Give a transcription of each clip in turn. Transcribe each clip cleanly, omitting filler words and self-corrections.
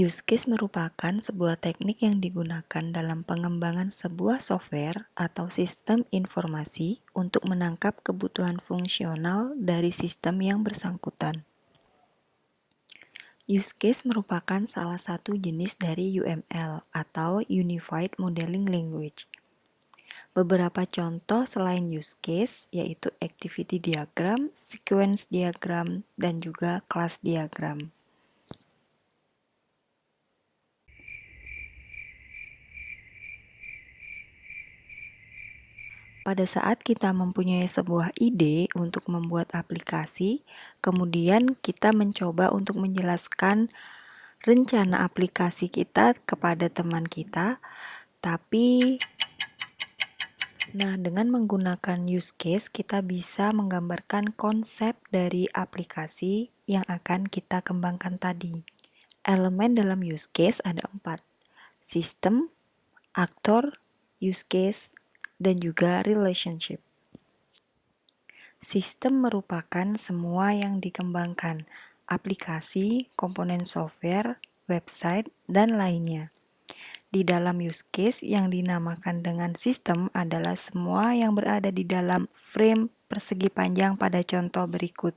Use case merupakan sebuah teknik yang digunakan dalam pengembangan sebuah software atau sistem informasi untuk menangkap kebutuhan fungsional dari sistem yang bersangkutan. Use case merupakan salah satu jenis dari UML atau Unified Modeling Language. Beberapa contoh selain use case yaitu activity diagram, sequence diagram, dan juga class diagram. Pada saat kita mempunyai sebuah ide untuk membuat aplikasi, kemudian kita mencoba untuk menjelaskan rencana aplikasi kita kepada teman kita, tapi dengan menggunakan use case, kita bisa menggambarkan konsep dari aplikasi yang akan kita kembangkan tadi. Elemen dalam use case ada 4, sistem, aktor, use case, dan juga relationship. Sistem merupakan semua yang dikembangkan, aplikasi, komponen software, website, dan lainnya. Di dalam use case yang dinamakan dengan sistem adalah semua yang berada di dalam frame persegi panjang pada contoh berikut.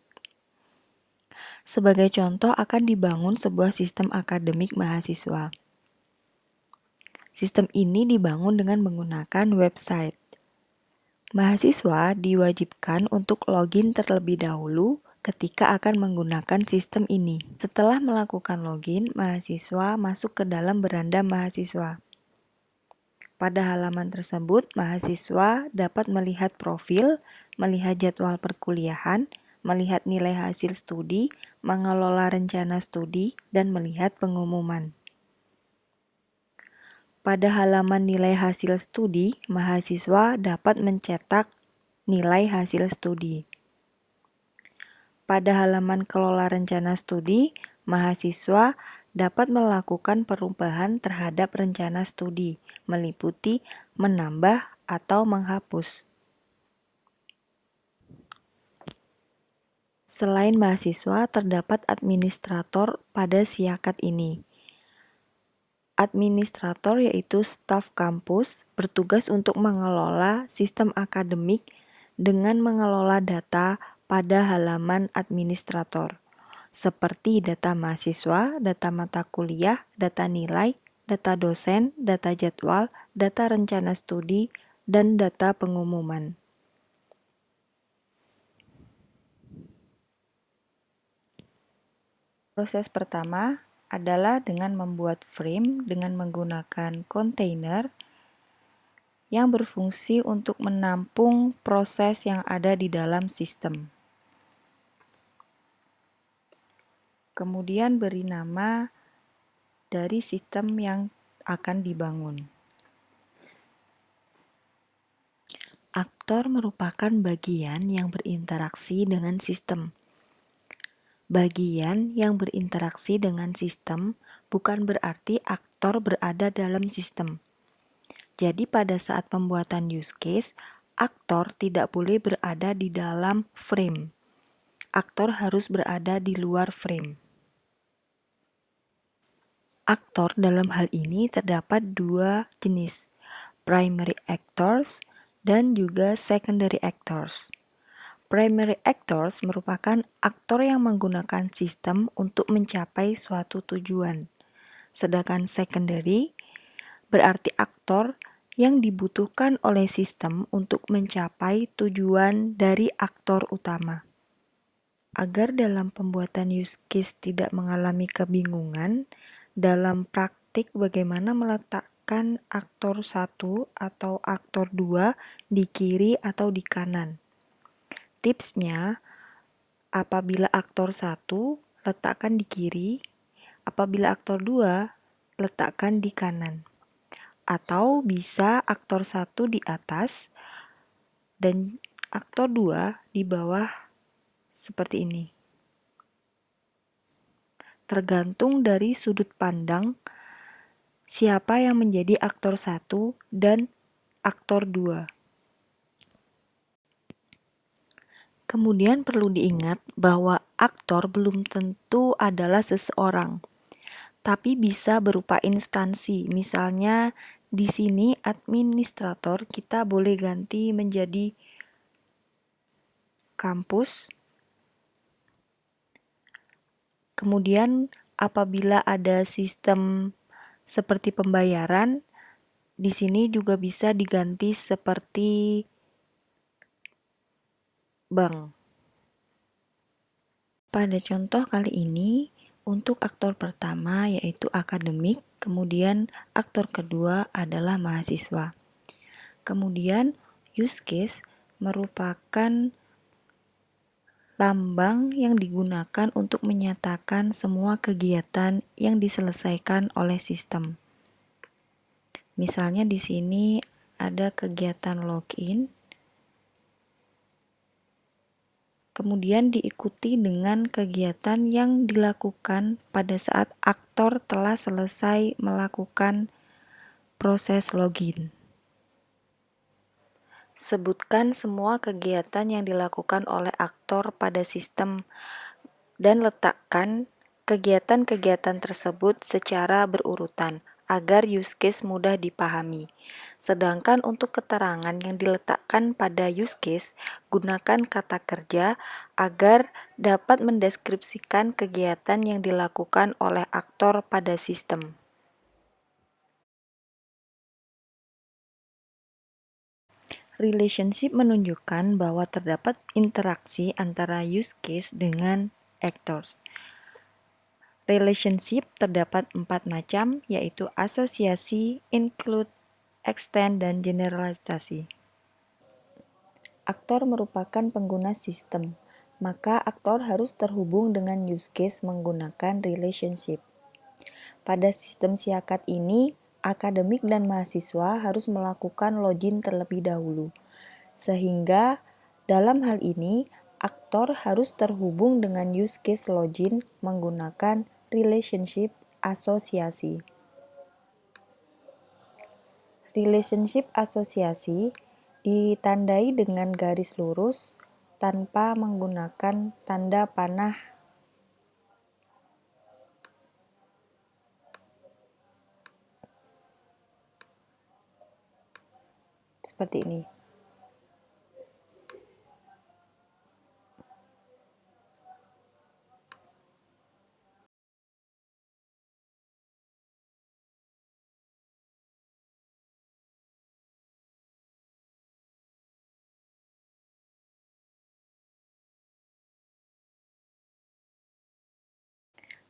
Sebagai contoh akan dibangun sebuah sistem akademik mahasiswa. Sistem ini dibangun dengan menggunakan website. Mahasiswa diwajibkan untuk login terlebih dahulu ketika akan menggunakan sistem ini. Setelah melakukan login, mahasiswa masuk ke dalam beranda mahasiswa. Pada halaman tersebut, mahasiswa dapat melihat profil, melihat jadwal perkuliahan, melihat nilai hasil studi, mengelola rencana studi, dan melihat pengumuman. Pada halaman nilai hasil studi, mahasiswa dapat mencetak nilai hasil studi. Pada halaman kelola rencana studi, mahasiswa dapat melakukan perubahan terhadap rencana studi, meliputi menambah atau menghapus. Selain mahasiswa, terdapat administrator pada siakat ini. Administrator yaitu staf kampus bertugas untuk mengelola sistem akademik dengan mengelola data pada halaman administrator, seperti data mahasiswa, data mata kuliah, data nilai, data dosen, data jadwal, data rencana studi, dan data pengumuman. Proses pertama adalah dengan membuat frame dengan menggunakan kontainer yang berfungsi untuk menampung proses yang ada di dalam sistem. Kemudian beri nama dari sistem yang akan dibangun. Aktor merupakan bagian yang berinteraksi dengan sistem. Bagian yang berinteraksi dengan sistem bukan berarti aktor berada dalam sistem. Jadi pada saat pembuatan use case, aktor tidak boleh berada di dalam frame. Aktor harus berada di luar frame. Aktor dalam hal ini terdapat 2 jenis, primary actors dan juga secondary actors. Primary actors merupakan aktor yang menggunakan sistem untuk mencapai suatu tujuan. Sedangkan secondary berarti aktor yang dibutuhkan oleh sistem untuk mencapai tujuan dari aktor utama. Agar dalam pembuatan use case tidak mengalami kebingungan, dalam praktik bagaimana meletakkan aktor 1 atau aktor 2 di kiri atau di kanan. Tipsnya, apabila aktor 1 letakkan di kiri, apabila aktor 2 letakkan di kanan. Atau bisa aktor 1 di atas dan aktor 2 di bawah seperti ini. Tergantung dari sudut pandang siapa yang menjadi aktor 1 dan aktor 2. Kemudian perlu diingat bahwa aktor belum tentu adalah seseorang. tapi bisa berupa instansi. Misalnya di sini administrator kita boleh ganti menjadi kampus. Kemudian apabila ada sistem seperti pembayaran, di sini juga bisa diganti seperti bank. Pada contoh kali ini, untuk aktor pertama yaitu akademik, kemudian aktor kedua adalah mahasiswa. Kemudian use case merupakan lambang yang digunakan untuk menyatakan semua kegiatan yang diselesaikan oleh sistem. Misalnya di sini ada kegiatan login, kemudian diikuti dengan kegiatan yang dilakukan pada saat aktor telah selesai melakukan proses login. Sebutkan semua kegiatan yang dilakukan oleh aktor pada sistem dan letakkan kegiatan-kegiatan tersebut secara berurutan agar use case mudah dipahami. Sedangkan untuk keterangan yang diletakkan pada use case, gunakan kata kerja agar dapat mendeskripsikan kegiatan yang dilakukan oleh aktor pada sistem. Relationship menunjukkan bahwa terdapat interaksi antara use case dengan actors. Relationship terdapat 4 macam, yaitu asosiasi, include, extend, dan generalisasi. Aktor merupakan pengguna sistem, maka aktor harus terhubung dengan use case menggunakan relationship. Pada sistem siakat ini, akademik dan mahasiswa harus melakukan login terlebih dahulu. Sehingga dalam hal ini, aktor harus terhubung dengan use case login menggunakan relationship asosiasi. Relationship asosiasi ditandai dengan garis lurus tanpa menggunakan tanda panah seperti ini.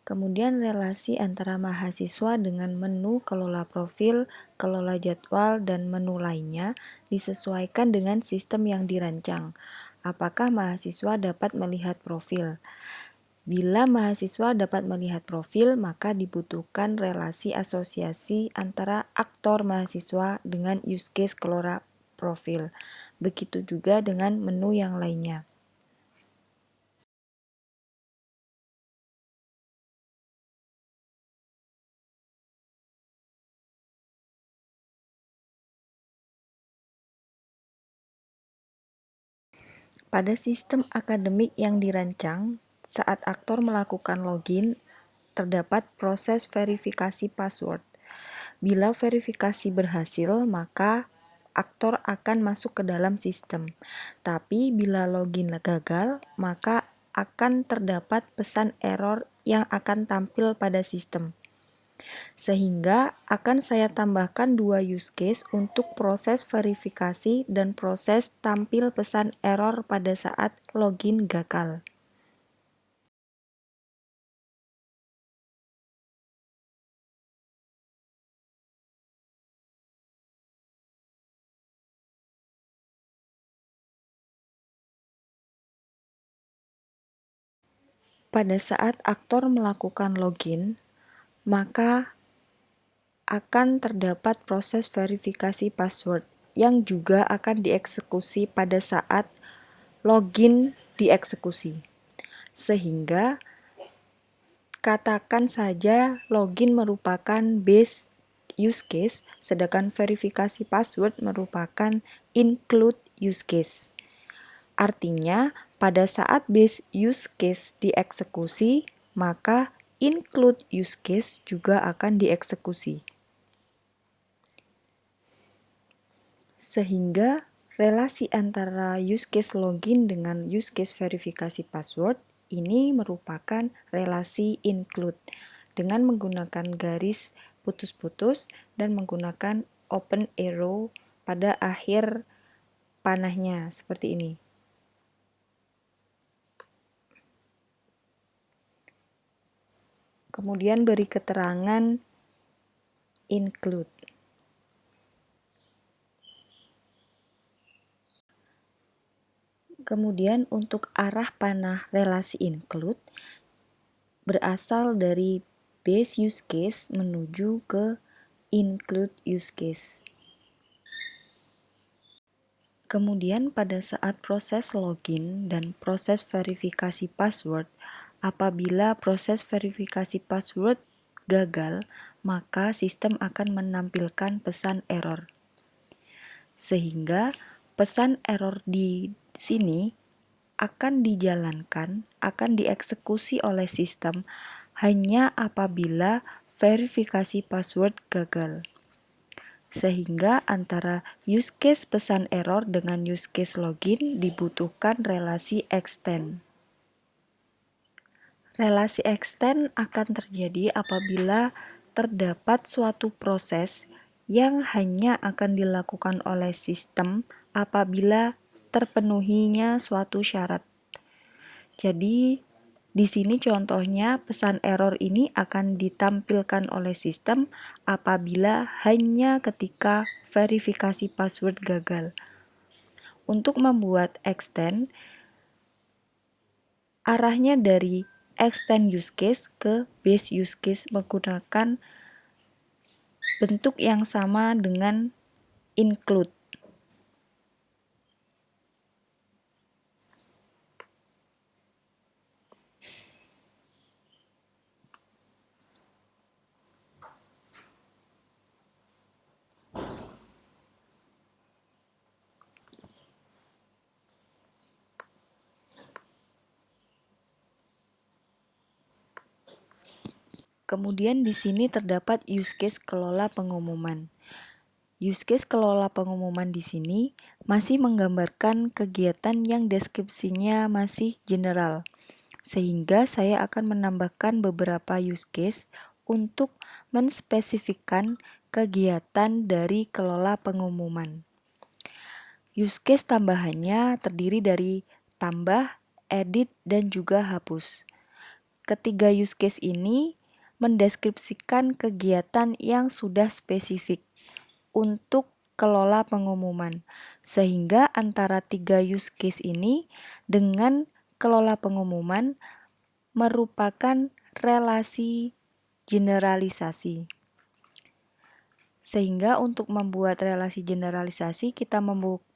Kemudian relasi antara mahasiswa dengan menu kelola profil, kelola jadwal, dan menu lainnya disesuaikan dengan sistem yang dirancang. Apakah mahasiswa dapat melihat profil? Bila mahasiswa dapat melihat profil, maka dibutuhkan relasi asosiasi antara aktor mahasiswa dengan use case kelola profil. Begitu juga dengan menu yang lainnya. Pada sistem akademik yang dirancang, saat aktor melakukan login, terdapat proses verifikasi password. Bila verifikasi berhasil, maka aktor akan masuk ke dalam sistem. Tapi bila login gagal, maka akan terdapat pesan error yang akan tampil pada sistem. Sehingga akan saya tambahkan 2 use case untuk proses verifikasi dan proses tampil pesan error pada saat login gagal. Pada saat aktor melakukan login, maka akan terdapat proses verifikasi password yang juga akan dieksekusi pada saat login dieksekusi. Sehingga katakan saja login merupakan base use case, sedangkan verifikasi password merupakan include use case. Artinya, pada saat base use case dieksekusi, maka include use case juga akan dieksekusi. Sehingga relasi antara use case login dengan use case verifikasi password ini merupakan relasi include dengan menggunakan garis putus-putus dan menggunakan open arrow pada akhir panahnya seperti ini. Kemudian beri keterangan include. Kemudian untuk arah panah relasi include berasal dari base use case menuju ke include use case. Kemudian pada saat proses login dan proses verifikasi password, apabila proses verifikasi password gagal, maka sistem akan menampilkan pesan error. Sehingga pesan error di sini akan dijalankan, akan dieksekusi oleh sistem hanya apabila verifikasi password gagal. Sehingga antara use case pesan error dengan use case login dibutuhkan relasi extend. Relasi extend akan terjadi apabila terdapat suatu proses yang hanya akan dilakukan oleh sistem apabila terpenuhinya suatu syarat. Jadi di sini contohnya pesan error ini akan ditampilkan oleh sistem apabila hanya ketika verifikasi password gagal. Untuk membuat extend, arahnya dari extend use case ke base use case menggunakan bentuk yang sama dengan include. Kemudian di sini terdapat use case kelola pengumuman. Use case kelola pengumuman di sini masih menggambarkan kegiatan yang deskripsinya masih general. Sehingga saya akan menambahkan beberapa use case untuk menspesifikkan kegiatan dari kelola pengumuman. Use case tambahannya terdiri dari tambah, edit, dan juga hapus. Ketiga use case ini mendeskripsikan kegiatan yang sudah spesifik untuk kelola pengumuman, sehingga antara tiga use case ini dengan kelola pengumuman merupakan relasi generalisasi. Sehingga untuk membuat relasi generalisasi kita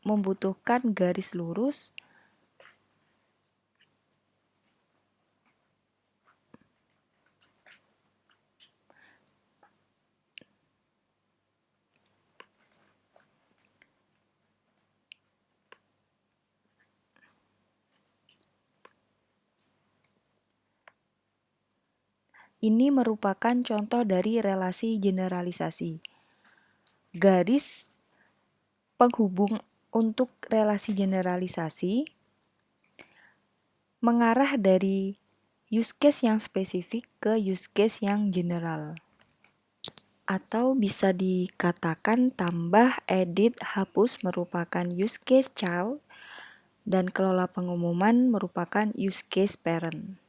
membutuhkan garis lurus ini merupakan contoh dari relasi generalisasi. Garis penghubung untuk relasi generalisasi mengarah dari use case yang spesifik ke use case yang general. Atau bisa dikatakan tambah, edit, hapus merupakan use case child dan kelola pengumuman merupakan use case parent.